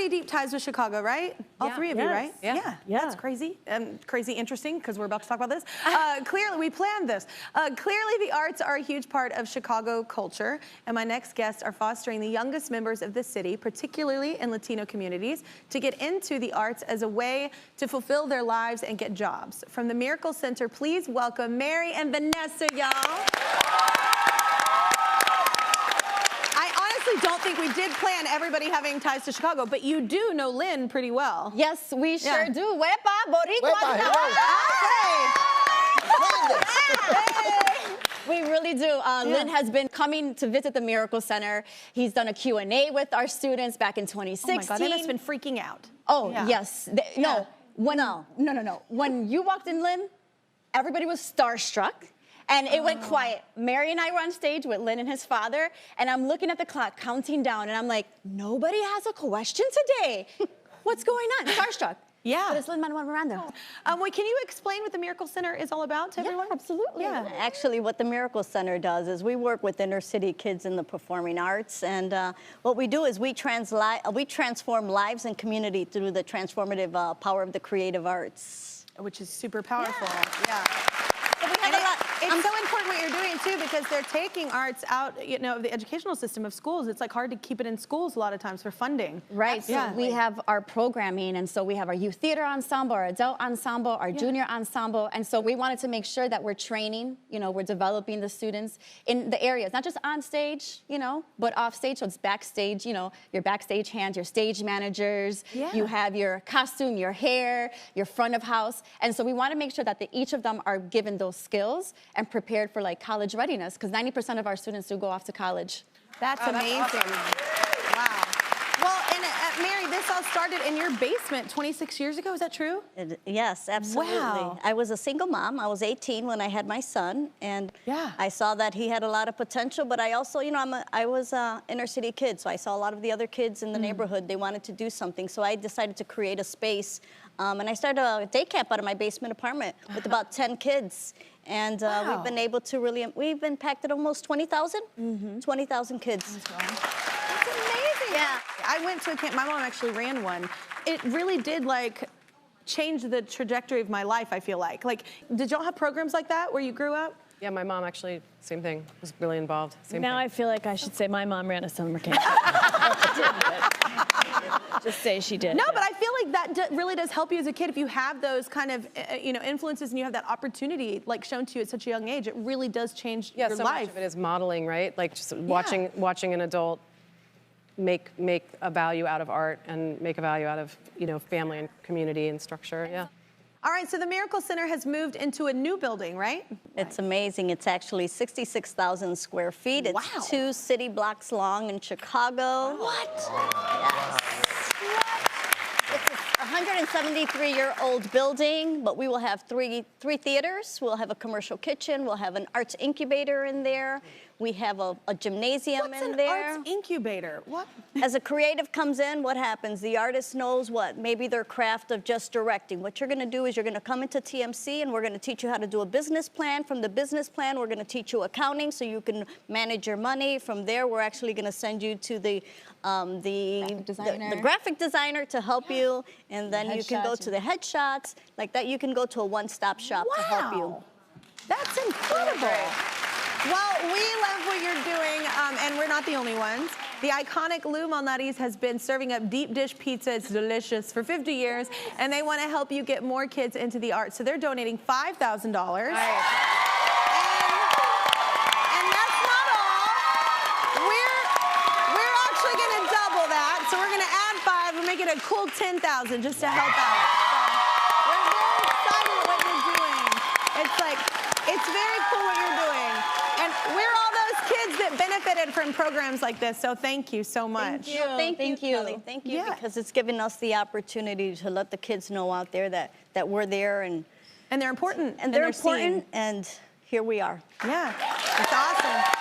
pretty deep ties with Chicago, right? All three of you, right? Yeah. That's crazy. Crazy interesting, because we're about to talk about this. Clearly, we planned this. Clearly, the arts are a huge part of Chicago culture, and my next guests are fostering the youngest members of the city, particularly in Latino communities, to get into the arts as a way to fulfill their lives and get jobs. From the Miracle Center, please welcome Mary and Vanessa, y'all. Don't think we did plan everybody having ties to Chicago, but you do know Lynn pretty well. Yes, we sure do. Wepa, Boricua. Hey. We really do. Lynn has been coming to visit the Miracle Center. He's done a Q&A with our students back in 2016. Oh my God, they must have been freaking out. Oh, yes. No. When you walked in, Lynn, everybody was starstruck. And it went quiet. Mary and I were on stage with Lynn and his father, and I'm looking at the clock, counting down, and I'm like, nobody has a question today. What's going on? Starstruck. Yeah. But it's Lin-Manuel Miranda. Wait, can you explain what the Miracle Center is all about to everyone? Absolutely. Yeah. Actually, what the Miracle Center does is we work with inner city kids in the performing arts, and what we do is we transform lives and community through the transformative power of the creative arts. Which is super powerful. Yeah. And it's so important what you're doing too, because they're taking arts out, of the educational system of schools. It's like hard to keep it in schools a lot of times for funding. Right. So we have our programming, and so we have our youth theater ensemble, our adult ensemble, our junior ensemble, and so we wanted to make sure that we're training. We're developing the students in the areas, not just on stage, but off stage. So it's backstage. Your backstage hands, your stage managers. Yeah. You have your costume, your hair, your front of house, and so we want to make sure that each of them are given those skills and prepared for college readiness, because 90% of our students do go off to college. That's amazing. Awesome. Wow. Well, and Mary, this all started in your basement 26 years ago. Is that true? Yes, absolutely. Wow. I was a single mom. I was 18 when I had my son, and I saw that he had a lot of potential, but I also, I was an inner city kid, so I saw a lot of the other kids in the neighborhood. They wanted to do something, so I decided to create a space, and I started a day camp out of my basement apartment with about 10 kids. And we've been able to we've impacted almost 20,000 20,000 kids. That's amazing. Yeah. I went to a camp, my mom actually ran one. It really did change the trajectory of my life, I feel like. Did y'all have programs like that where you grew up? Yeah, my mom actually, same thing, was really involved. Now I feel like I should say my mom ran a summer camp. Just say she did. No, but I feel like that really does help you as a kid if you have those kind of, influences and you have that opportunity shown to you at such a young age. It really does change your so life. much of it is modeling, right? Just watching an adult make a value out of art and make a value out of, family and community and structure, yeah. All right, so the Miracle Center has moved into a new building, right? It's amazing. It's actually 66,000 square feet. It's 2 city blocks long in Chicago. What? Yes. It's a 173-year-old building, but we will have three theaters. We'll have a commercial kitchen. We'll have an arts incubator in there. We have a gymnasium in there. What's an arts incubator? What? As a creative comes in, what happens? The artist knows maybe their craft of just directing. What you're going to do is you're going to come into TMC and we're going to teach you how to do a business plan. From the business plan, we're going to teach you accounting so you can manage your money. From there, we're actually going to send you to the graphic designer to help you, and then you can go to the headshots. Like that, you can go to a one-stop shop to help you. That's incredible. Well, we love what you're doing, and we're not the only ones. The iconic Lou Malnati's has been serving up deep dish pizza. It's delicious for 50 years, and they want to help you get more kids into the arts. So they're donating $5,000. Make it a cool 10,000 just to help out. So we're very excited what you're doing. It's very cool what you're doing. And we're all those kids that benefited from programs like this, so thank you so much. Thank you, Kelly. Thank you, because it's given us the opportunity to let the kids know out there that we're there and they're important. And they're important, and here we are. Yeah, it's awesome.